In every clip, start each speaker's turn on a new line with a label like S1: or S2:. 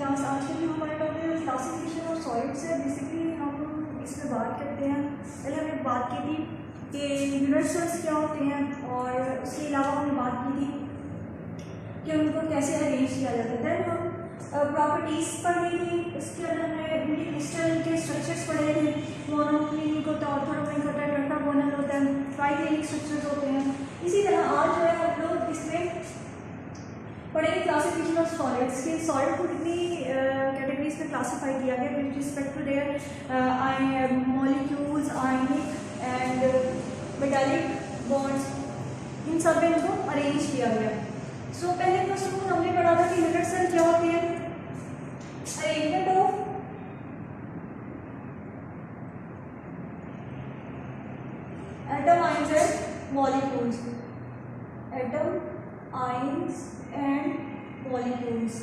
S1: Class आज के लिए हमारा टॉपिक क्लासिफिकेशन ऑफ सॉलिड्स है। बेसिकली हम इस पर बात करते हैं। पहले हमने बात की थी कि यूनिवर्सल्स क्या होते हैं और उसके अलावा हमने बात की थी कि उनको कैसे अरेंज किया जाता है। देन हम प्रॉपर्टीज़ पढ़ी थी, उसके अंदर हमने उनके क्रिस्टल के स्ट्रक्चर्स पढ़े थे। मोनोक्लिनिक होता है, ऑर्थोक्लिनिक होता है, टेट्रागोनल होता है, ट्राइक्लिनिक स्ट्रक्चर्स होते हैं। इसी तरह आज जो है हम लोग इसमें पढ़ेंगे क्लासिफिकेशन ऑफ सॉलिड्स के सॉलिड को कितनी कैटेगरीज में क्लासीफाई किया गया with respect to their molecules, ionic and metallic bonds, इन सब में इनको अरेंज किया गया। सो पहले फर्स्ट ऑफ ऑल हमने पढ़ा था कि यूनिवर्सल क्या होती है, arrangement of atom, ions and molecules, atom, ions and molecules.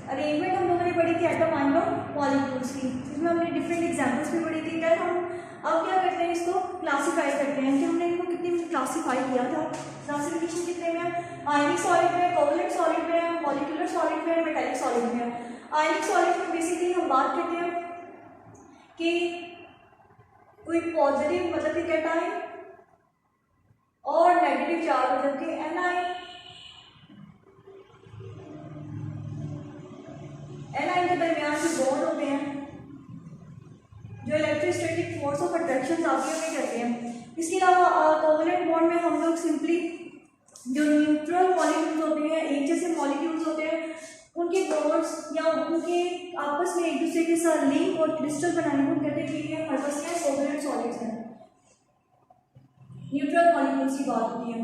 S1: Arrangement हम लोगों ने पढ़ी थी एटम, आयन और मॉलिक्यूल्स की, इसमें हमने डिफरेंट एग्जांपल्स भी पढ़ी थी। देन हम अब क्या करते हैं, इसको क्लासीफाई करते हैं कि हमने इनको कितने में क्लासीफाई किया था। क्लासिफिकेशन कितने में है, आयनिक सॉलिड में, कोवलेंट सॉलिड में, मॉलिक्यूलर सॉलिड में, मेटालिक सॉलिड में। आयनिक सॉलिड में बेसिकली हम बात करते हैं कि कोई पॉजिटिव मतलब कि कैटायन और नेगेटिव चार्ज मतलब कि एनायन के दरमियान जो बॉन्ड होते हैं, जो इलेक्ट्रोस्टैटिक फोर्स ऑफ अट्रैक्शन आती है वो करते हैं। इसके अलावा कोवलेंट बॉन्ड में हम लोग सिंपली जो न्यूट्रल मॉलिक्यूल्स होते हैं, एक जैसे मॉलिक्यूल्स होते हैं, उनके बॉन्ड्स या उनके आपस में एक दूसरे के साथ लिंक और क्रिस्टल बनाने को कहते हैं कि हमारे पास क्या कोवलेंट सॉलिड्स हैं। न्यूट्रल मॉलिक्यूल्स की बात होती है।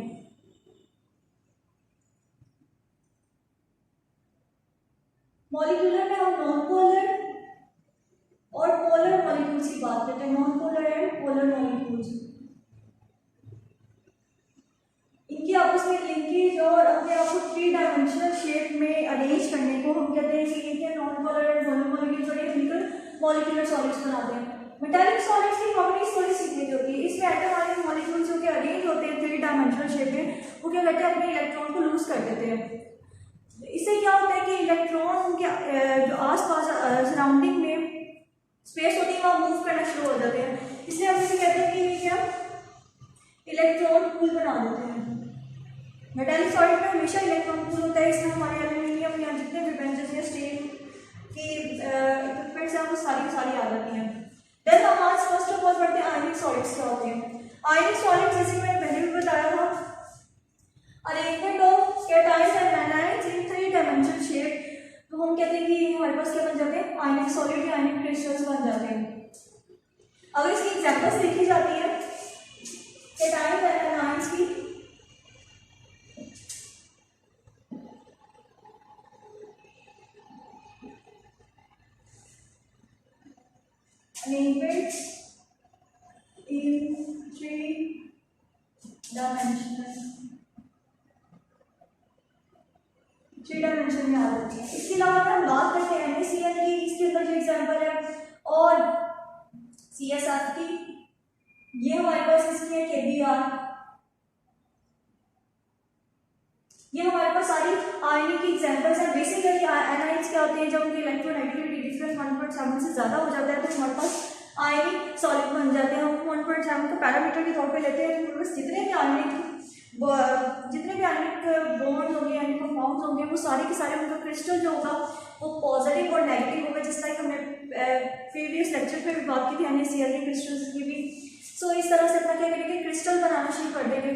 S1: मॉलिक्यूलर में हम नॉन पोलर और पोलर मॉलिक्यूल्स की बात करते हैं, non polar and polar molecules. इनकी आपस में लिंकेज और अपने आप को 3 डायमेंशनल शेप में अरेंज करने को हम कहते हैं कि ये non polar and polar molecules और ये मिलकर मॉलिक्यूलर सॉलिड्स बनाते हैं। मेटालिक सॉलिड्स की प्रॉपर्टीज थोड़ी सी चेंज होती है। इसमें एटम आयन मॉलिक्यूल्स जो कि अरेंज होते हैं 3 डायमेंशनल शेप में, वो क्या करते हैं, अपने इलेक्ट्रॉन को लूज कर देते हैं। इससे क्या होता है कि इलेक्ट्रॉन उनके जो आसपास सराउंडिंग में स्पेस होती है वहाँ मूव करना शुरू हो जाते हैं। इसलिए हम इसे कहते हैं कि ये क्या इलेक्ट्रॉन पूल बना देते हैं। मेटालिक सॉलिड में हमेशा इलेक्ट्रॉन पूल होता है। इसमें हमारे एल्यूमिनियम या जितने भी बेंचेस या स्टील की इक्विपमेंट्स हैं वो सारी आ जाती हैं। देन हम आज फर्स्ट ऑफ ऑल पढ़ते हैं आयनिक सॉलिड्स क्या होते हैं। आयनिक सॉलिड्स जैसे मैंने पहले भी बताया था, arrangement of cations and anions in 3 dimensional shape. तो हम कहते हैं कि हमारे पास क्या बन जाते हैं, आयनिक सॉलिड या आयनिक क्रिस्टल्स बन जाते हैं। अगर इसकी एग्जांपल्स देखी जाती है कैटायंस एंड एनायंस की, arrangement in 3 डायमेंशन में आ जाती है। इसके अलावा अगर हम बात करते हैं NaCl की, इसके अंदर जो एग्जांपल है, और CSF की, ये हमारे पास इसकी है KBr। ये हमारे पास सारी आयनिक की एग्जांपल्स हैं। बेसिकली एनायंस क्या होते हैं, जब उनकी इलेक्ट्रोनेगेटिविटी डिफरेंस 1.7 से ज़्यादा हो जाता है तो हमारे पास आयनिक सॉलिड बन जाते हैं। हम 1.7 को पैरामीटर के तौर पे लेते हैं। तो बस जितने भी आयनिक बॉन्ड्स होंगे, आयनिक कंपाउंड्स होंगे, वो सारे के सारे उनका क्रिस्टल जो होगा वो पॉजिटिव और नेगेटिव होगा, जिस तरह हमने प्रीवियस लेक्चर पे भी बात की थी NaCl के क्रिस्टल्स की भी। सो इस तरह से अपना क्या करेंगे, क्रिस्टल बनाना शुरू कर देंगे।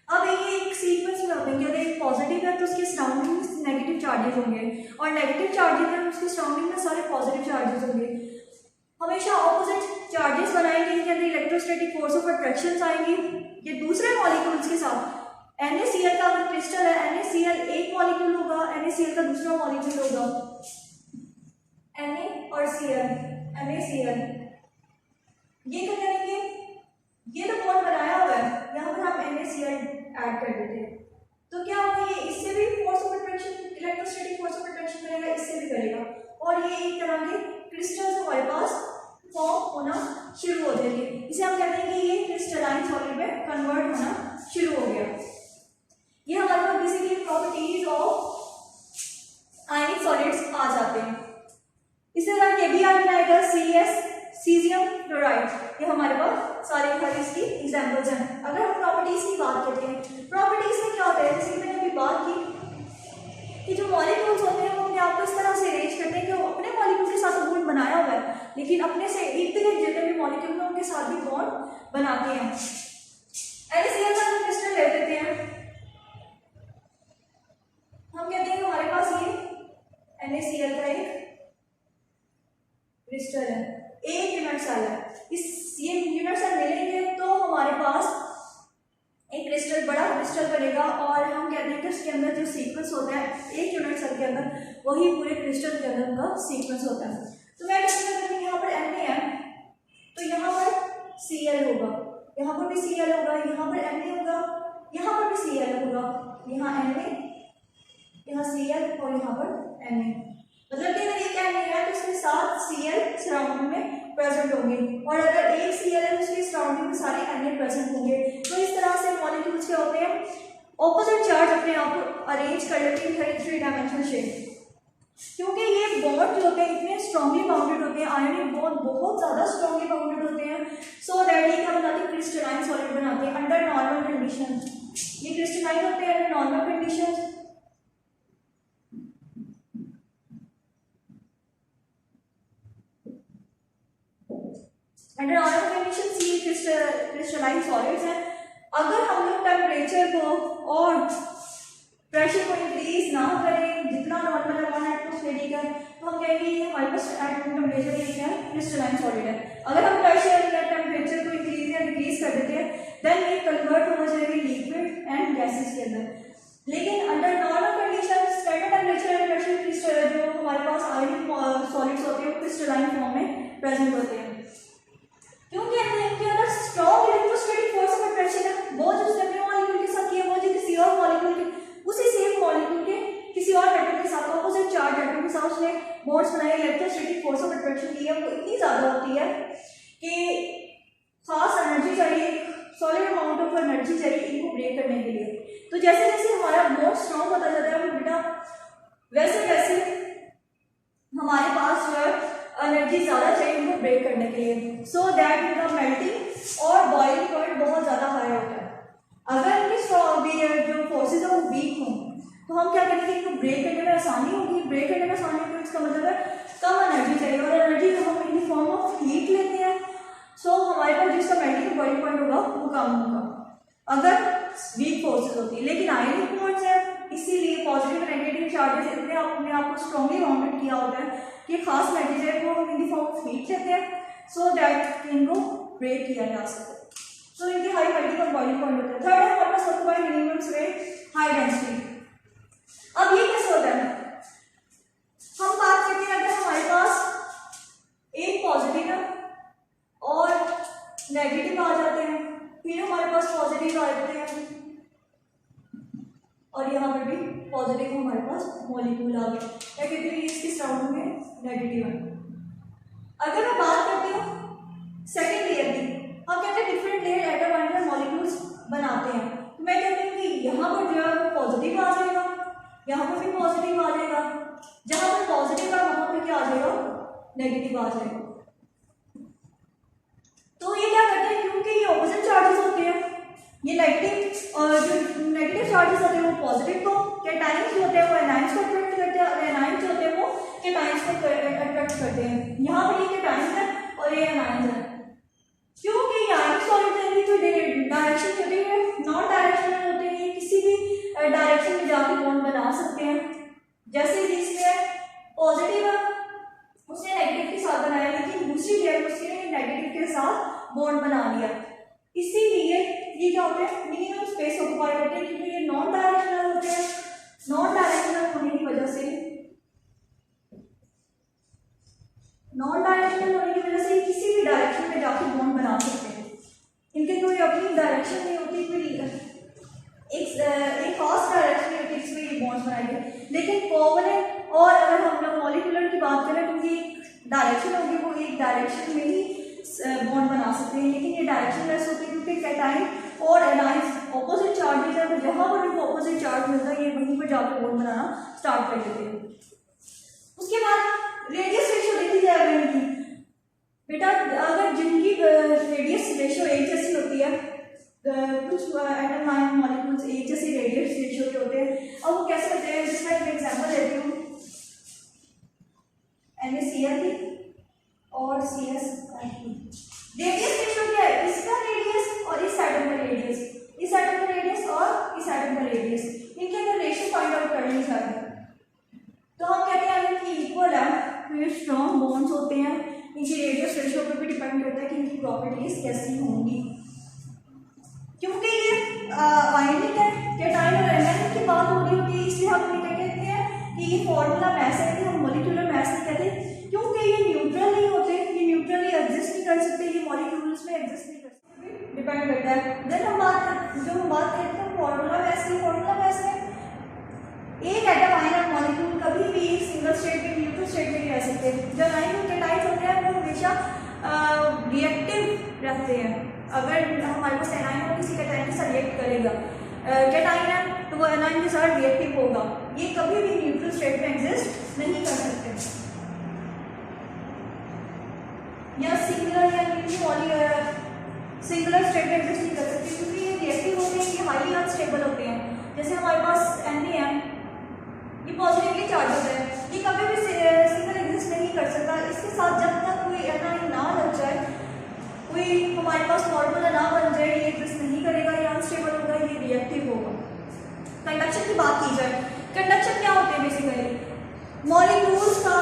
S1: अब ये एक सीक्वेंस में होते हैं। अगर एक पॉजिटिव है तो उसके सराउंडिंग में नेगेटिव चार्जेस होंगे, और नेगेटिव चार्जेस है तो उसके सराउंडिंग में सारे पॉजिटिव चार्जेस होंगे। हमेशा ऑपोजिट चार्जेस बनाएंगे, इनके अंदर इलेक्ट्रोस्टैटिक फोर्स ऑफ अट्रैक्शन आएंगी। ये दूसरे मॉलिक्यूल्स के साथ NaCl का अगर क्रिस्टल है, NaCl एक मॉलिक्यूल होगा, NaCl का दूसरा मॉलिक्यूल होगा, Na और Cl, NaCl। ये क्या करेंगे, ये तो बॉन्ड बनाया हुआ है, यहाँ पर हम NaCl ऐड कर देते हैं तो क्या होगा, ये इससे भी force of attraction, electrostatic force of attraction करेगा, इससे भी करेगा, और ये एक तरह के क्रिस्टल्स हमारे पास फॉर्म होना शुरू हो जाएंगे। इसे हम कहते हैं कि ये क्रिस्टलाइन सॉलिड में कन्वर्ट होना शुरू हो गया। ये हमारे पास बेसिकली प्रॉपर्टीज ऑफ लेकिन अपने से इर्द गिर्द जितने भी मॉलिक्यूल हैं उनके साथ भी बॉन्ड बनाते हैं। NaCl का हम क्रिस्टल ले लेते हैं, हम कहते हैं हमारे पास ये NaCl का एक क्रिस्टल है, एक यूनिट सेल है। इस ये यूनिट सेल मिलेंगे तो हमारे पास एक क्रिस्टल, बड़ा क्रिस्टल बनेगा और हम कहते हैं कि उसके अंदर जो सीक्वेंस होता है एक यूनिट सेल के अंदर, वही पूरे क्रिस्टल के अंदर उनका सीक्वेंस होता है। तो मैं कहती हूँ यहाँ पर Na है तो यहाँ पर Cl होगा, यहाँ पर भी Cl होगा, यहाँ पर Na होगा, यहाँ पर भी Cl होगा, यहाँ Na, यहाँ Cl और यहाँ पर Na। मतलब कि अगर एक Na है तो उसके साथ Cl सराउंडिंग में प्रेजेंट होंगे और अगर एक Cl है तो उसके सराउंडिंग में सारे Na प्रेजेंट होंगे। तो इस तरह से मॉलिक्यूल्स क्या होते हैं, ऑपोजिट चार्ज अपने आप को अरेंज कर लेते हैं थ्री डायमेंशनल शेप। क्योंकि ये बॉन्ड जो होते हैं इतने स्ट्रांगली बाउंडेड होते हैं, आयोनिक बॉन्ड बहुत ज़्यादा स्ट्रांगली बाउंडेड होते हैं, सो दैट ये क्या बनाते हैं, क्रिस्टलाइन सॉलिड बनाते हैं अंडर नॉर्मल कंडीशन। ये क्रिस्टलाइन होते हैं under normal condition. Under normal condition ये क्रिस्टलाइन सॉलिड्स हैं। अगर हम लोग टेम्परेचर को और प्रेशर को इंक्रीज ना करें जितना नॉर्मल है 1 एटमॉस्फेरिक है, तो हम कहेंगे ये हमारे पास टेम्परेचर ये क्या है, क्रिस्टलाइन सॉलिड है। अगर हम प्रेशर या टेम्परेचर को इंक्रीज या डिक्रीज कर देते हैं देन ये कन्वर्ट हो जाएगी लिक्विड एंड गैसेस के अंदर। लेकिन under normal condition standard temperature and pressure crystal जो हमारे पास आयोनिक सॉलिड्स होते हैं वो क्रिस्टलाइन फॉर्म में प्रेजेंट होते हैं। क्योंकि इनके अंदर strong electrostatic force of attraction है, वो जो उसने मॉलिक्यूल के साथ किया वो जो किसी और मॉलिक्यूल के उसी सेम मॉलिक्यूल के किसी और एटम के साथ ऑपोजिट चार्ज एटम के साथ उसने बॉन्ड्स बनाए, इलेक्ट्रोस्टैटिक फोर्स ऑफ अट्रैक्शन की है वो इतनी ज़्यादा होती है कि खास एनर्जी चाहिए, सॉलिड अमाउंट ऑफ एनर्जी चाहिए इनको ब्रेक करने के लिए। तो जैसे जैसे हमारा बॉन्ड स्ट्रॉन्ग होता जाता है बेटा वैसे वैसे हमारे पास जो है एनर्जी ज़्यादा चाहिए इनको ब्रेक करने के लिए, सो दैट इनका मेल्टिंग और बॉइलिंग पॉइंट बहुत ज़्यादा हाई होता है। अगर इनकी जो फोर्सेज है वो वीक हों तो हम क्या करेंगे, इनको ब्रेक करने में आसानी होगी। ब्रेक करने में आसानी होगी इसका मतलब है कम एनर्जी चाहिए और एनर्जी हम in the form of heat लेते हैं, सो हमारे पास जिसका मेल्टिंग और बॉइलिंग पॉइंट होगा वो कम होगा अगर वीक फोर्सेज होती है। लेकिन आयनिक बॉन्ड्स है इसीलिए पॉजिटिव और नेगेटिव चार्जेस इतने अपने आप को स्ट्रांगली बाउंडेड किया होता है कि खास मैटेरियल है वो हम in the form of heat लेते हैं सो दैट इनको ब्रेक किया जा सके। सो इनकी हाई मेल्टिंग और बॉइलिंग पॉइंट होता है। थर्ड है हमारे पास occupied minimum state high density. अब ये कैसे होता है, हम बात करते हैं अगर हमारे पास एक पॉजिटिव है और नेगेटिव आ जाते हैं, फिर हमारे पास पॉजिटिव आ जाते हैं और यहाँ पर भी पॉजिटिव हमारे पास मॉलिक्यूल आ गए, या कहते हैं इसकी सराउंडिंग में नेगेटिव है। अगर मैं बात करती हूँ सेकेंड लेयर की, हम कहते हैं different layer atom and molecules बनाते हैं, तो मैं कहती हूँ कि यहाँ पर जो है वो पॉजिटिव आ जाएगा, यहाँ पर भी पॉजिटिव आ जाएगा, जहाँ पर पॉजिटिव है वहाँ पर क्या आ जाएगा, नेगेटिव आ जाएगा। तो ये क्या करते हैं, क्योंकि ये ऑपोजिट चार्जेस होते हैं, ये नेगेटिव और जो नेगेटिव चार्जेस होते हैं वो पॉजिटिव को, कैटायंस जो होते हैं वो एनायंस को अट्रैक्ट करते हैं और एनायंस जो होते हैं वो कैटायंस को अट्रैक्ट करते हैं। यहाँ पर ये कैटायंस है और ये एनायंस है, क्योंकि ये आयनिक सॉलिड है जो डायरेक्शन होती है नॉन डायरेक्शनल होते हैं, किसी भी डायरेक्शन में जाके बॉन्ड बना सकते हैं। जैसे जिसमें पॉजिटिव है उसने नेगेटिव के साथ बनाया, लेकिन दूसरी लेयर उसने नेगेटिव के साथ बॉन्ड बना लिया, इसीलिए ये क्या होते हैं मिनिमम स्पेस ऑक्यूपाई करते हैं, क्योंकि ये नॉन डायरेक्शनल होते हैं। नॉन डायरेक्शनल होने की वजह से किसी भी डायरेक्शन में जाके बॉन्ड बना सकते हैं, इनके कोई अपनी डायरेक्शन नहीं होती, कोई एक खास डायरेक्शन में होती है जिसमें ये बॉन्ड्स बनाएंगे। लेकिन कोवलेंट और अगर हम लोग मॉलिक्यूलर की बात करें तो ये डायरेक्शन होगी, वो एक डायरेक्शन में ही बॉन्ड बना सकते हैं, लेकिन ये डायरेक्शन लेस होती है क्योंकि कैटायन और एनायंस ऑपोजिट चार्जेस है, तो जहाँ पर इनको ऑपोजिट चार्ज मिलता है ये वहीं पर जाकर बॉन्ड बनाना स्टार्ट कर देते हैं। उसके बाद रेडियस रेशियो देखी जाएगा इनकी, बेटा अगर जिनकी रेडियस रेशियो एक जैसी होती है, कुछ एटम आयन मॉलिक्यूल्स एक जैसी रेडियस रेशियो के होते हैं। अब वो कैसे होते हैं, जिसका एक एग्जांपल देती हूँ, NaCl और Cl रेडियस, इनके अगर रेशियो फाइंड आउट करनी चाहिए तो हम कहते हैं अगर कि इक्वल है तो ये स्ट्रॉन्ग बॉन्ड्स होते हैं, इनकी रेडियस रेशियो पर भी डिपेंड करता है कि इनकी प्रॉपर्टीज कैसी होंगी। क्योंकि ये आयनिक है, कैटायन और एनायन की बात हो रही होती है, इसलिए हम ये कहते हैं कि ये फॉर्मूला मैस है, कि हम मॉलिक्यूलर मैस नहीं कहते, क्योंकि ये न्यूट्रल नहीं होते, ये न्यूट्रली एग्जिस्ट नहीं कर सकते, ये मॉलिक्यूल्स में एग्जिस्ट नहीं कर सकते, डिपेंड करता है। देन हम बात करते हैं फॉर्मूला मैस की। फॉर्मूला मैस में एक एटम आयन मॉलिक्यूल कभी भी सिंगल स्टेट में न्यूट्रल स्टेट में नहीं रह सकते। जो आयन और कैटायन होते हैं वो हमेशा रिएक्टिव रहते हैं। अगर हमारे पास एनायन और किसी कैटायन के साथ रिएक्ट करेगा, कैटायन है तो वो एनायन के साथ रिएक्टिव होगा, ये कभी भी न्यूट्रल स्टेट में एग्जिस्ट नहीं कर सकते, या सिंगुलर स्टेट में एग्जिस्ट नहीं कर सकते, क्योंकि ये रिएक्टिव होते हैं, ये हाईली अनस्टेबल होते हैं। जैसे हमारे पास Na है, ये पॉजिटिवली चार्ज होता है, ये कभी भी सिंगल एग्जिस्ट नहीं कर सकता, इसके साथ जब तक कोई एनायन ना लग जाए, कोई हमारे पास फॉर्मूला ना बन जाए, ये एग्जिस्ट नहीं करेगा, ये अनस्टेबल होगा, ये रिएक्टिव होगा। कंडक्शन की बात की जाए, कंडक्शन क्या होते हैं बेसिकली मॉलिक्यूल्स का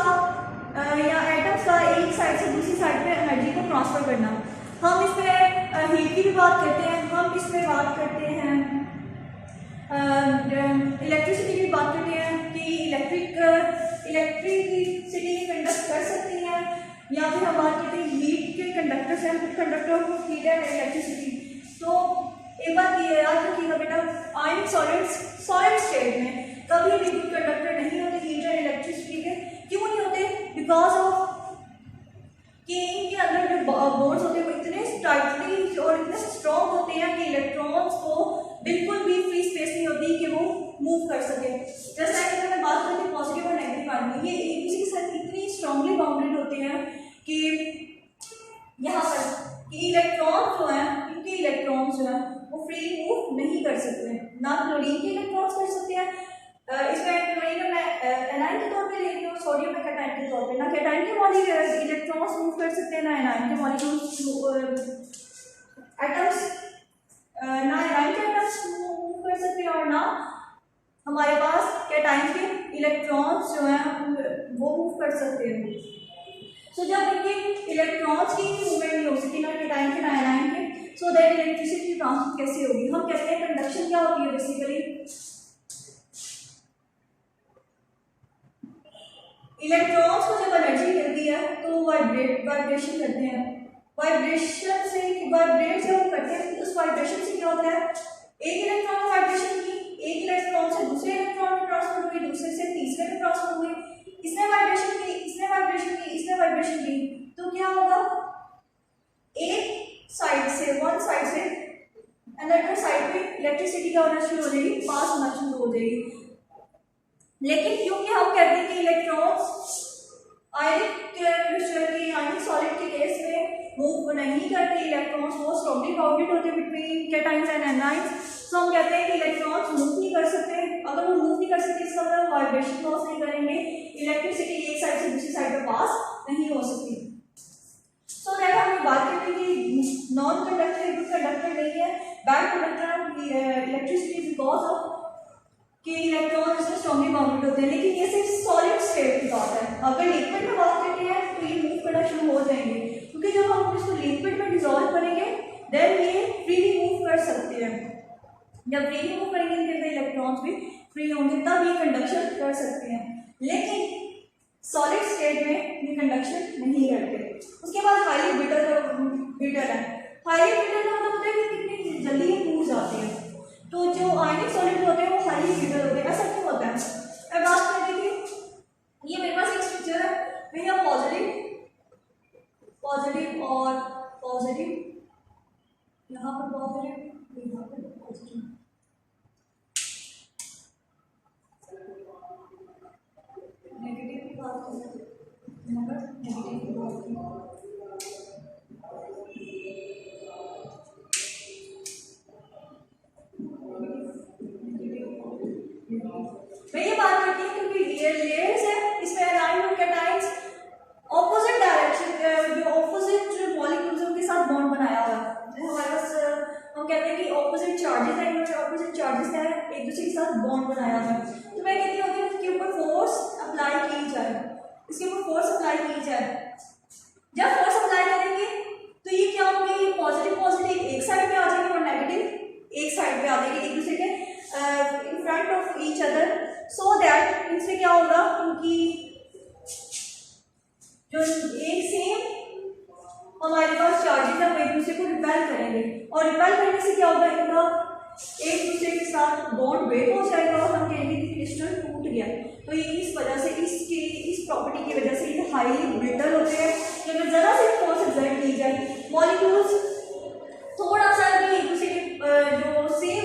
S1: या एटम्स का एक साइड से दूसरी साइड पे एनर्जी को ट्रांसफर करना। हम इसमें हीट की भी बात करते हैं, हम इसमें बात करते हैं इलेक्ट्रिसिटी की बात करते हैं कि इलेक्ट्रिसिटी कंडक्ट कर सकती हैं, या फिर हम बात करते हैं हीट के कंडक्टर से, कंडक्टर को हीट है इलेक्ट्रिसिटी। तो एक बात ये याद रखिएगा बेटा, आयनिक सॉलिड स्टेट में कभी भी गुड कंडक्टर नहीं होते हीट एंड इलेक्ट्रिसिटी के। क्यों नहीं होते? बिकॉज ऑफ कि इनके अंदर जो बॉन्ड्स होते हैं वो इतने टाइटली और इतने स्ट्रॉन्ग होते हैं कि इलेक्ट्रॉन्स को बिल्कुल भी फ्री स्पेस नहीं होती कि वो मूव कर सके। जैसे कि मैं बात करती हूँ पॉजिटिव और नेगेटिव आयन, ये एक दूसरे के साथ इतनी स्ट्रांगली बाउंडेड होते हैं कि यहाँ पर इलेक्ट्रॉन्स जो हैं, इनके इलेक्ट्रॉन्स जो हैं वो फ्री मूव नहीं कर सकते, ना क्लोरीन के इलेक्ट्रॉन्स कर सकते हैं। इसमें क्लोरीन में एनायन के तौर पे ले रही हूँ, सोडियम में कैटायन के तौर पे, ना कैटायन के मॉलिक्यूल इलेक्ट्रॉन्स मूव कर सकते हैं, ना एनायन के मॉलिक्यूल एटम्स, ना एनायन के एटम्स मूव कर सकते हैं, और ना हमारे पास कैटायन के इलेक्ट्रॉन्स जो हैं वो मूव कर सकते हैं। सो जब इनके इलेक्ट्रॉन्स की मूवमेंट नहीं हो सकती, ना कैटायन के ना एनायन के, सो दैट इलेक्ट्रिसिटी ट्रांसफर कैसे होगी? हम कहते हैं कंडक्शन क्या होती है बेसिकली, इलेक्ट्रॉन्स को जब एनर्जी मिलती है तो वाइब्रेशन करते हैं, वाइब्रेशन से वाइब्रेट जब करते हैं तो उस वाइब्रेशन से क्या होता है, एक इलेक्ट्रॉन वाइब्रेशन की, एक इलेक्ट्रॉन से दूसरे इलेक्ट्रॉन में ट्रांसफर हुई, दूसरे से तीसरे में ट्रांसफर हुई, इसने वाइब्रेशन की, इसने वाइब्रेशन की, इसने वाइब्रेशन की, तो क्या होगा, एक साइड से वन साइड से अनदर साइड पे इलेक्ट्रिसिटी क्या होना शुरू हो जाएगी, पास होना शुरू हो जाएगी। लेकिन क्योंकि हम कहते हैं कि इलेक्ट्रॉन्स आयनिक सॉलिड के केस में मूव नहीं करते, इलेक्ट्रॉन्स वो स्ट्रांगली बाउंडेड होते हैं बिटवीन कैटायंस एंड एनायंस, सो हम कहते हैं कि इलेक्ट्रॉन्स मूव नहीं कर सकते। अगर वो मूव नहीं कर सकते इसका मतलब वाइब्रेशन लॉस नहीं करेंगे, इलेक्ट्रिसिटी एक साइड से दूसरी साइड पर पास नहीं हो सकती। सो दैट हम बात करते हैं कि नॉन कंडक्टर गुड कंडक्टर नहीं है, bad conductor electricity because of कि इलेक्ट्रॉन इसमें स्ट्रांगली बाउंडेड होते हैं। लेकिन ये सिर्फ सॉलिड स्टेट की बात है, अगर लिक्विड में बात करते हैं तो ये मूव करना शुरू हो जाएंगे, क्योंकि जब हम इसको लिक्विड में डिसॉल्व करेंगे देन ये फ्रीली मूव कर सकते हैं। जब फ्रीली मूव करेंगे इनके अंदर इलेक्ट्रॉन्स भी फ्री होंगे, तब ये कंडक्शन कर सकते हैं। लेकिन सॉलिड स्टेट में ये कंडक्शन नहीं करते। उसके बाद हाईली ब्रिटल है, हाईली ब्रिटल का मतलब होता है कि कितनी जल्दी ये मूव जाते हैं। तो जो आयनिक सॉलिड होते हैं वो हाईली ब्रिटल होते हैं। ऐसा क्यों होता है? मैं बात कर रही थी, ये मेरे पास एक स्ट्रक्चर है, भैया पॉजिटिव और पॉजिटिव, यहाँ पर पॉजिटिव, यहाँ पर पॉजिटिव, नेगेटिव की बात करें, यहाँ पर नेगेटिव की बात करें, मैं ये बात करती हूँ क्योंकि लेयर्स है, इसमें एनायन और कैटायंस ऑपोजिट डायरेक्शन जो ऑपोजिट मॉलिक्यूल्स उनके साथ बॉन्ड बनाया हुआ है। हमारे पास हम कहते हैं कि ऑपोजिट चार्जेस हैं, इनमें ऑपोजिट चार्जेस हैं, एक दूसरे के साथ बॉन्ड बनाया हुआ है। तो मैं कहती हूँ कि इसके ऊपर फोर्स अप्लाई की जाए, इसके ऊपर फोर्स अप्लाई की जाए। जब फोर्स अप्लाई करेंगे तो ये क्या होंगे, ये पॉजिटिव पॉजिटिव एक साइड पे आ जाएंगे और नेगेटिव एक साइड पे आ जाएंगे, एक दूसरे के in front of each other, so that इनसे क्या होगा, उनकी जो एक सेम हमारे पास चार्जेस है वो एक दूसरे को रिपेल करेंगे, और रिपेल करने से क्या होगा, इनका एक दूसरे के साथ बॉन्ड ब्रेक हो जाएगा और हम कहेंगे कि क्रिस्टल टूट गया। तो ये इस वजह से, इस प्रॉपर्टी की वजह से ये हाईली ब्रिटल होते हैं। कि अगर जरा से फोर्स एक्सर्ट की जाए, मॉलिक्यूल्स थोड़ा सा भी एक दूसरे के जो सेम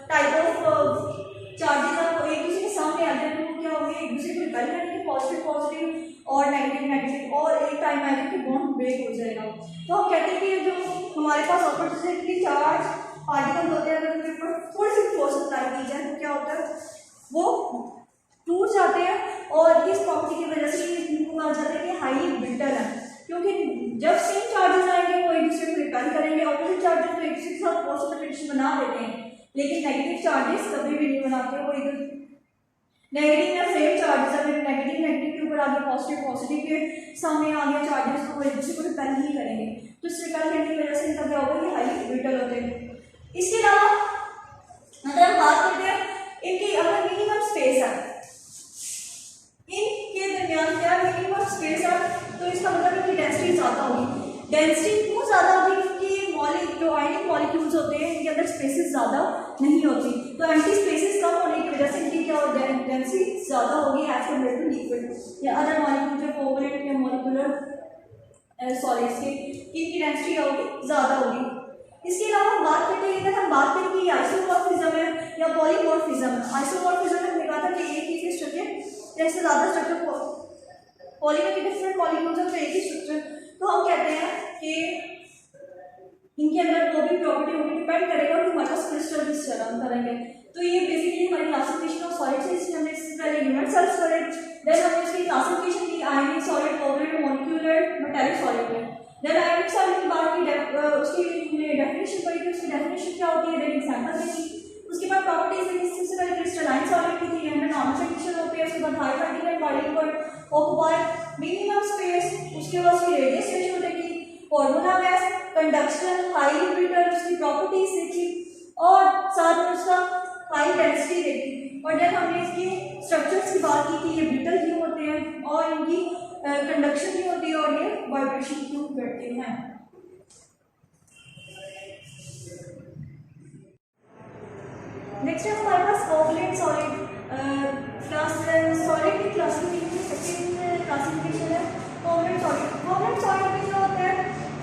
S1: टाइप ऑफ चार्जेस है वो एक दूसरे के सामने आ जाए तो क्या होंगे, एक दूसरे को रिपेल करेंगे, पॉजिटिव पॉजिटिव और नेगेटिव नेगेटिव, और एक टाइम आएगा कि बॉन्ड ब्रेक हो जाएगा। तो हम कहते हैं कि जो हमारे पास ऑपोजिटली चार्ज पार्टिकल होते हैं, अगर उनके ऊपर थोड़ी सी फोर्स अप्लाई की जाए तो क्या होता है, वो टूट जाते हैं। और इस प्रॉपर्टी की वजह से कहा जाता है कि हाईली ब्रिटल है, क्योंकि जब सेम चार्जेस आएंगे वो एक दूसरे को रिपेल करेंगे। ऑपोजिट चार्जेस तो एक दूसरे के साथ पॉजिटिव अट्रैक्शन बना देते हैं, लेकिन नेगेटिव चार्जेस कभी भी नहीं बनाते, वो इधर नेगेटिव या सेम चार्जेस अगर नेगेटिव नेगेटिव के ऊपर आ गया, पॉजिटिव पॉजिटिव के सामने आ गया चार्जेस, तो वो एक दूसरे को रिपेल नहीं करेंगे। तो इस रिपेल करने की वजह से इनका क्या होगा कि हाईली ब्रिटल होते हैं। इसके अलावा अगर हम बात करते हैं इनकी, अगर मिनिमम स्पेस है इनके दरमियान, क्या मिनिमम स्पेस है, तो इसका मतलब इनकी डेंसिटी ज़्यादा होगी। डेंसिटी क्यों ज़्यादा होगी, क्योंकि जो आयनिक मॉलिक्यूल्स होते हैं इनके अंदर स्पेसेस ज़्यादा नहीं होती, तो एम्प्टी स्पेसेस कम होने की वजह से इनकी क्या होगी, डेंसिटी ज़्यादा होगी एज कम्पेयर टू लिक्विड या अदर मॉलिक्यूल जो कोवलेंट या मॉलिक्यूलर सॉलिड्स के, इनकी डेंसिटी होगी ज़्यादा होगी। इसके अलावा हम बात करते हैं, अगर हम बात करें कि आइसोमॉर्फिज्म है या पॉलीमॉर्फिज्म है। आइसोमॉर्फिज्म में हमने कहा था कि एक ही स्ट्रक्चर, जैसे ज़्यादा स्ट्रक्चर पॉलीमर के डिफरेंट मॉलिक्यूल्स हैं तो एक ही स्ट्रक्चर, तो हम कहते हैं कि इनके अंदर वो भी प्रॉपर्टी होगी, डिपेंड करेगा कि हमारे पास क्रिस्टल किस तरह हम करेंगे। तो ये बेसिकली हमारी क्लासिफिकेशन ऑफ सॉलिड्स है, इसमें हमने इससे पहले यूनिट सेल्स करे, देन हमने इसकी क्लासिफिकेशन की आयनिक solid, covalent, molecular, metallic solid में। देन आयनिक सॉलिड की बात की, उसकी डेफिनेशन पढ़ी थी, उसकी डेफिनेशन क्या होती है, देन एग्जांपल देखी। उसके बाद प्रॉपर्टीज देखी, सबसे पहले क्रिस्टलाइन सॉलिड की थी, एंड नॉन कंडीशन होते हैं, उसके बाद हाई पार्टिकल बॉडी पर ऑक्यूपाई मिनिमम स्पेस, उसके बाद उसकी रेडियस रेशियो देखी, formula gas, conduction, high brittle, उसकी प्रॉपर्टीज देखी, और साथ में उसका हाई डेंसिटी देखी। और जब हमने इसकी स्ट्रक्चर्स की बात की कि ये ब्रिटल क्यों होते हैं और इनकी कंडक्शन क्यों होती है और ये वाइब्रेशन क्यों करते हैं। नेक्स्ट है हमारे पास कोवलेंट सॉलिड सॉलिड की क्लासिफिकेशन, सेकंड क्लासिफिकेशन है कोवलेंट सॉलिड। कोवलेंट सॉलिड में क्या होता है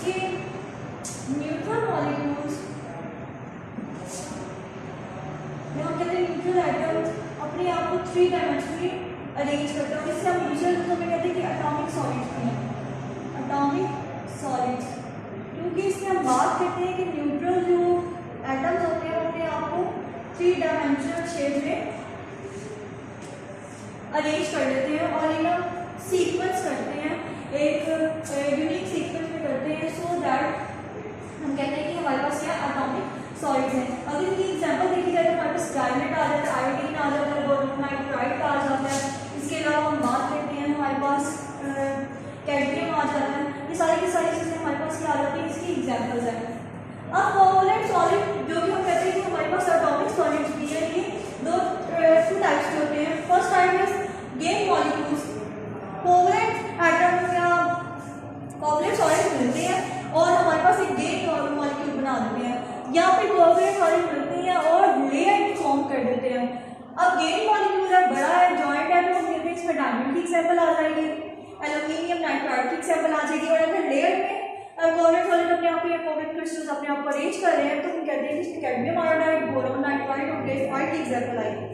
S1: कि न्यूट्रल मॉलिक्यूल्स, हम कहते हैं न्यूट्रल एटम्स अपने आप को 3 डायमेंशनली अरेंज करते हैं, इससे हम यूजुअल हमें कहते हैं कि एटॉमिक सॉलिड्स हैं, एटॉमिक सॉलिड्स, क्योंकि इसमें हम बात करते हैं कि न्यूट्रल जो एटम्स होते हैं अपने आप को 3 डायमेंशनल शेप में अरेंज कर लेते हैं और इन्हें सीक्वेंस करते हैं, एक यूनिक सीक्वेंस में करते हैं, सो दैट हम कहते हैं कि हमारे पास क्या एटॉमिक सॉलिड्स हैं। अगर इनकी एग्जांपल देखी जाए तो हमारे पास डायमंड आ जाता है, आयोडीन आ जाता है, बोरोनाइट्राइट आ जाता है। इसके अलावा हम बात करते हैं हमारे पास कैडमियम आ जाता है, ये सारी की सारी चीज़ें हमारे पास क्या आ जाती है, इसकी एग्जाम्पल्स हैं। अब कोवलेंट सॉलिड जो कि हम कहते हैं कि हमारे पास एटॉमिक सॉलिड्स भी है, ये दो टाइप्स के होते हैं। फर्स्ट टाइप है गेन मॉलिक्यूल्स, कोवलेंट एटम या कोवलेंट सॉलिड मिलते हैं और हमारे पास एक गेन मॉलिक्यूल बना देते हैं, यहाँ पे कोवलेंट सॉलिड मिलते हैं और लेयर फॉर्म कर देते हैं। अब गेन मॉलिक्यूल है, बड़ा है, जॉइंट है, तो हम कहते हैं इसमें डायमंड की एग्जाम्पल आ जाएगी, एल्यूमिनियम नाइट्राइड की एग्जाम्पल आ जाएगी। और अगर लेयर में कोवलेंट सॉलिड अपने आप या कोवलेंट क्रिस्टल्स अपने आप को अरेंज कर रहे हैं तो हम कहते हैं कि इसमें कैडमियम आयोडाइड, बोरोन नाइट्राइड और ग्रेफाइट की एग्जाम्पल आएगी।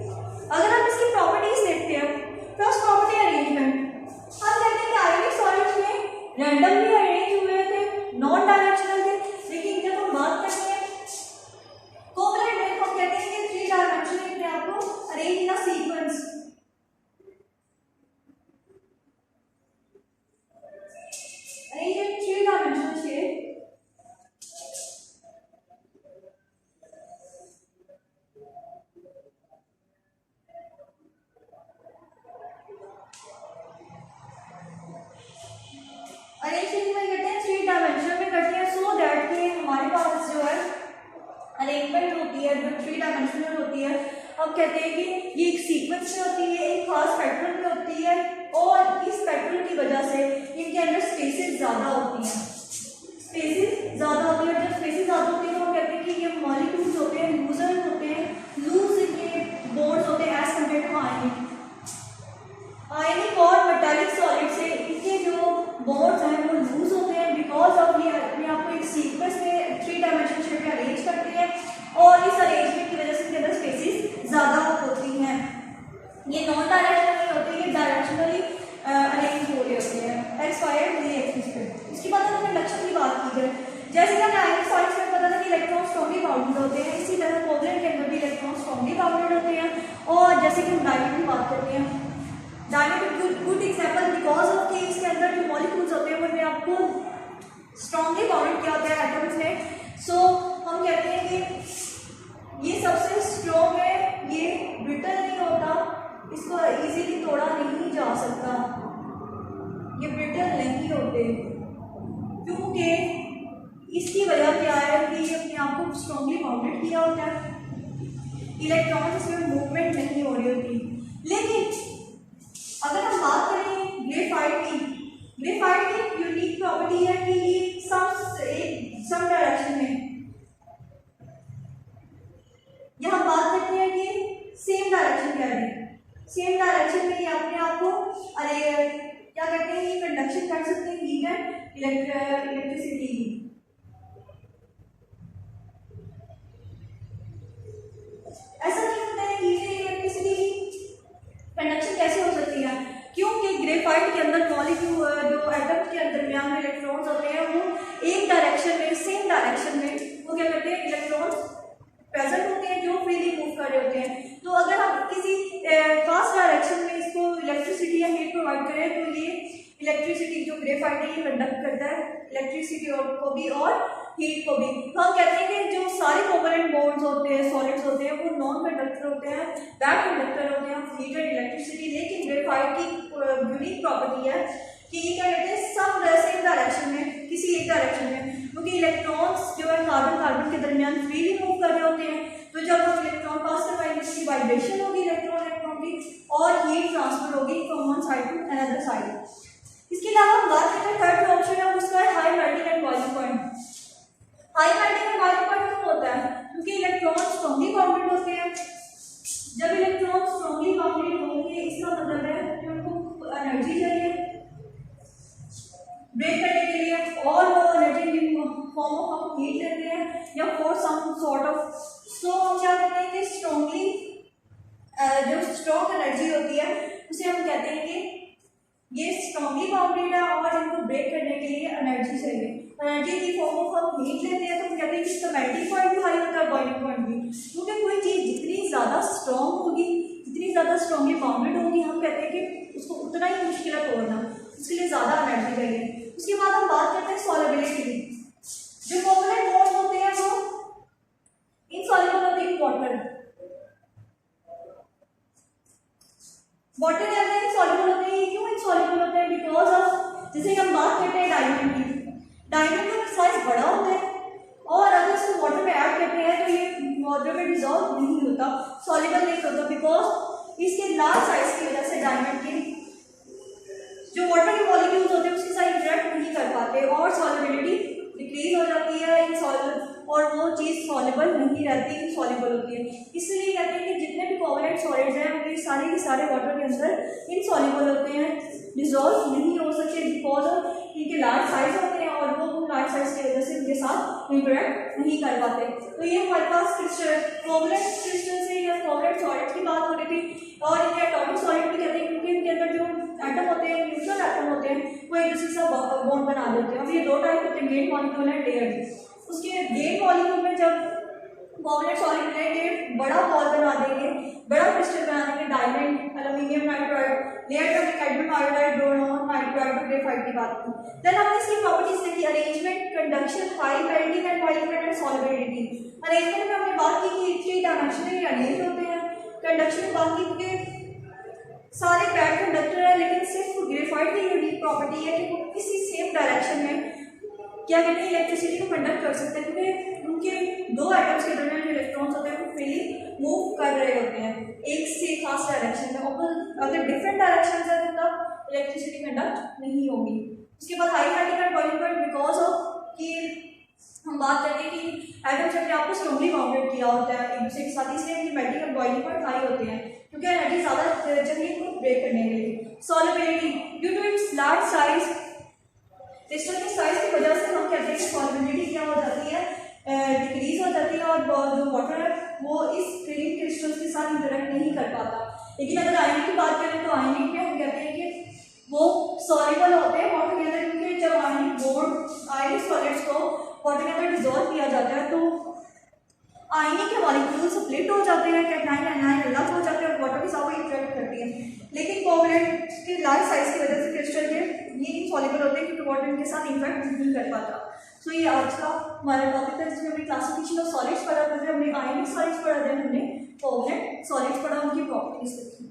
S1: अगर हम इसकी प्रॉपर्टीज देखते हैं, फर्स्ट प्रॉपर्टी अरेंजमेंट, हम कहते हैं कि आयोनिक सॉलिड्स में रैंडमली अरेंज हुए थे, नॉन डायमेंशनल थे, लेकिन जब हम बात करते हैं कोवलेंट में हम कहते हैं कि 3 डायमेंशनल अपने आप को arrange in a sequence, arrange in 3 dimensional shape, कहते हैं कि ये एक सीक्वेंस में होती है, एक खास पैटर्न में होती है, और इस पैटर्न की वजह से इनके अंदर स्पेसेस ज़्यादा होती हैं, स्पेसेस ज़्यादा होती है। और जब स्पेसेस ज़्यादा होती है तो हम कहते हैं कि ये मॉलिक्यूल्स होते हैं, लूजर होते हैं, लूज इनके बॉन्ड्स होते हैं एज कम्पेयर टू आयनिक। आयनिक और मेटालिक सॉलिड से इनके जो बॉन्ड्स हैं वो लूज होते हैं, बिकॉज ऑफ ये अपने आप को एक सीक्वेंस में 3 डायमेंशन शेप में अरेंज करते हैं, और इस अरेंजमेंट की वजह से इनके अंदर स्पेसेस ज़्यादा होती हैं। ये नॉन डायरेक्शनल नहीं होते, ये डायरेक्शनली अरेंज हो रहे होते हैं एक्स वाई और जी एक्सिस पे। इसके बाद हमने कंडक्शन की बात की है, जैसे कि हमने आयनिक सॉलिड्स में पता था कि इलेक्ट्रॉन स्ट्रांगली बाउंडेड होते हैं, इसी तरह कोवलेंट के अंदर भी इलेक्ट्रॉन स्ट्रांगली बाउंडेड होते हैं। और जैसे कि हम डायमंड की बात करते हैं, diamond good example, because of कि इसके अंदर जो मॉलिक्यूल्स होते हैं वो आपको स्ट्रांगली बाउंडेड किया होता है एटम्स ने। सो हम कहते हैं कि ये सबसे स्ट्रॉन्ग है, ये ब्रिटल नहीं होता, इसको इजीली तोड़ा नहीं जा सकता, ये ब्रिटल नहीं होते, क्योंकि इसकी वजह क्या है कि ये अपने आप को स्ट्रांगली बाउंडेड किया होता है, इलेक्ट्रॉन इसमें मूवमेंट नहीं हो रही होती। लेकिन अगर हम बात करें ग्रेफाइट की, ग्रेफाइट की एक यूनिक प्रॉपर्टी है कि ये सम डायरेक्शन में, यहाँ बात करते हैं कि सेम डायरेक्शन कह रहे हैं, सेम डायरेक्शन में ये अपने आप को अरे क्या कहते हैं, ये कंडक्शन कर सकते हैं हीट एंड इलेक्ट्रिसिटी की। ऐसा नहीं होता है हीट एंड इलेक्ट्रिसिटी कंडक्शन कैसे हो सकती है, क्योंकि ग्रेफाइट के अंदर मॉलिक्यूल जो एटम के दरमियान में इलेक्ट्रॉन्स होते हैं वो एक डायरेक्शन में, सेम डायरेक्शन में वो क्या करते हैं, इलेक्ट्रॉन्स प्रेजेंट होते हैं जो फ्रीली मूव कर रहे होते हैं। तो अगर हम किसी खास डायरेक्शन में इसको इलेक्ट्रिसिटी या हीट प्रोवाइड करें तो ये इलेक्ट्रिसिटी जो ग्रेफाइट है ये कंडक्ट करता है इलेक्ट्रिसिटी को भी और हीट को भी। तो हम कहते हैं कि जो सारे कोवलेंट बॉन्ड्स होते हैं, सॉलिड्स होते हैं, वो नॉन कंडक्टर होते हैं, बैक कंडक्टर होते हैं हीट एंड इलेक्ट्रिसिटी। लेकिन ग्रेफाइट की यूनिक प्रॉपर्टी है कि ये क्या कहते हैं, सब सेम डायरेक्शन में, किसी एक डायरेक्शन में, क्योंकि इलेक्ट्रॉन्स जो है कार्बन कार्बन के दरमियान फ्रीली मूव कर रहे होते हैं। तो जब हम इलेक्ट्रॉन पास करवाएंगे इसकी वाइब्रेशन होगी इलेक्ट्रॉन इलेक्ट्रॉन की, और हीट ट्रांसफर होगी from one side to another side. इसके अलावा हम बात करते हैं थर्ड ऑप्शन है, उसका है high melting and boiling point. High melting and boiling point क्यों होता है, क्योंकि इलेक्ट्रॉन स्ट्रांगली बाउंडेड होते हैं। जब इलेक्ट्रॉन स्ट्रांगली बाउंडेड होंगे इसका मतलब है कि उनको एनर्जी चाहिए ब्रेक करने के लिए, और वो एनर्जी फॉर्म ऑफ हम हीट लेते हैं या फॉर सम सॉर्ट ऑफ। सो हम क्या कहते हैं कि स्ट्रांगली जो स्ट्रॉन्ग एनर्जी होती है उसे हम कहते हैं कि ये स्ट्रांगली बाउंडेड है और इनको ब्रेक करने के लिए एनर्जी चाहिए। एनर्जी की फॉर्म ऑफ हम हीट लेते हैं तो हम कहते हैं कि इसका मेल्टिंग पॉइंट भी हाई होता है, बॉइलिंग पॉइंट भी, क्योंकि कोई चीज़ जितनी ज़्यादा स्ट्रॉन्ग होगी, जितनी ज़्यादा स्ट्रांगली बाउंडेड होगी, हम कहते हैं कि उसको उतना ही मुश्किल है तोड़ना, उसके लिए ज़्यादा एनर्जी चाहिए। उसके बाद हम बात करते हैं सॉल्युबिलिटी की। जो कोवलेंट बॉन्ड्स होते हैं वो इनसॉल्युबल होते हैं वाटर। वाटर कहते हैं इनसॉल्युबल होते हैं, क्यों इनसॉल्युबल होते हैं, बिकॉज ऑफ जैसे हम बात करते हैं डायमंड की, डायमंड का साइज बड़ा होता है और अगर इसको वाटर में ऐड करते हैं तो ये वाटर में डिजॉल्व नहीं होता, सॉल्युबल नहीं होता, बिकॉज इसके लार्ज साइज की वजह से डायमंड के जो वाटर के मॉलिक्यूल्स होते हैं उसके साथ इंटरेक्ट नहीं कर पाते और सॉल्युबिलिटी डिक्रीज हो जाती है इनसॉल्युबल, और वो चीज़ सॉल्युबल नहीं रहती, इनसॉल्युबल होती है। इसलिए कहते हैं कि जितने भी कोवलेंट सॉलिड्स हैं वो सारे के सारे वाटर के अंदर इनसॉल्युबल होते हैं, डिजॉल्व नहीं हो सकते, बिकॉज ऑफ इनके लार्ज साइज होते हैं और वो लार्ज साइज की वजह से इनके साथ इंटरेक्ट नहीं कर पाते। तो ये हमारे पास कोवलेंट क्रिस्टल से या कोवलेंट सॉलिड्स की बात हो रही थी, और इनके एटॉमिक सॉलिड भी कहते हैं क्योंकि इनके अंदर जो एटम होते हैं, न्यूट्रल एटम होते हैं, वो एक दूसरे से बॉन्ड बना देते हैं। अब ये दो टाइप होते हैं, गेट मॉलिक्यूल एंड लेयर्ड। उसके गेट मॉलिक्यूल में जब कोवलेंट सॉलिड में बड़ा बॉल बना देंगे, बड़ा क्रिस्टल बना देंगे, डायमंड, एल्यूमिनियम नाइट्राइड, लेयर में cadmium iodide, boron, nitride, graphite की बात की। देन हमने इसकी प्रॉपर्टीज देखी, arrangement, conduction, high melting and boiling point and solubility. Arrangement में हमने बात की कि 3 डायमेंशनली अरेंज होते हैं। कंडक्शन में बात की कि सारे बैड कंडक्टर है, लेकिन सिर्फ ग्रेफाइट की यूनिक प्रॉपर्टी है कि वो किसी सेम डायरेक्शन में क्या कहते हैं इलेक्ट्रिसिटी को कंडक्ट कर सकते हैं, क्योंकि उनके दो एटम्स के दरमियान जो इलेक्ट्रॉन्स होते हैं वो फ्रीली मूव कर रहे होते हैं एक से खास डायरेक्शन में। अगर डिफरेंट डायरेक्शन है तो तब इलेक्ट्रिसिटी कंडक्ट नहीं होगी। उसके बाद high melting and boiling point, because of कि हम बात करते हैं कि एटम्स अपने आप को स्ट्रॉन्गली बाउंडेड किया होता है एक दूसरे के साथ, इसलिए इनकी melting and boiling point high होते हैं क्योंकि एनर्जी ज़्यादा चाहिए इनको ब्रेक करने के लिए। Solubility, due to its large size, crystal की साइज की वजह से हम कहते हैं कि सॉल्युबिलिटी क्या हो जाती है, डिक्रीज हो जाती है और जो वाटर है वो इस फ्रीलिंग क्रिस्टल्स के साथ इंटरेक्ट नहीं कर पाता। लेकिन अगर आयनिक की बात करें तो आयनिक में हम कहते हैं कि वो सॉल्युबल होते हैं वाटर के अंदर, क्योंकि जब आयनिक सॉलिड्स को वाटर के अंदर डिजोल्व किया जाता है तो आयनिक के मॉलिक्यूल्स स्प्लिट हो जाते हैं, कैटायन एनायन अलग हो जाते हैं और वाटर के साथ इंटरेक्ट करती है। लेकिन कोवलेंट के लार्ज साइज की वजह से क्रिस्टल के ये इनसॉल्युबल होते हैं क्योंकि वाटर इनके साथ इंटरेक्ट नहीं कर पाता। सो ये आज का हमारा टॉपिक था जिसमें हमने क्लासिफिकेशन ऑफ सॉलिड्स पढ़ा था, हमने आयनिक सॉलिड्स पढ़ा था, हमने कोवलेंट सॉलिड्स पढ़ा, उनकी प्रॉपर्टीज देखी।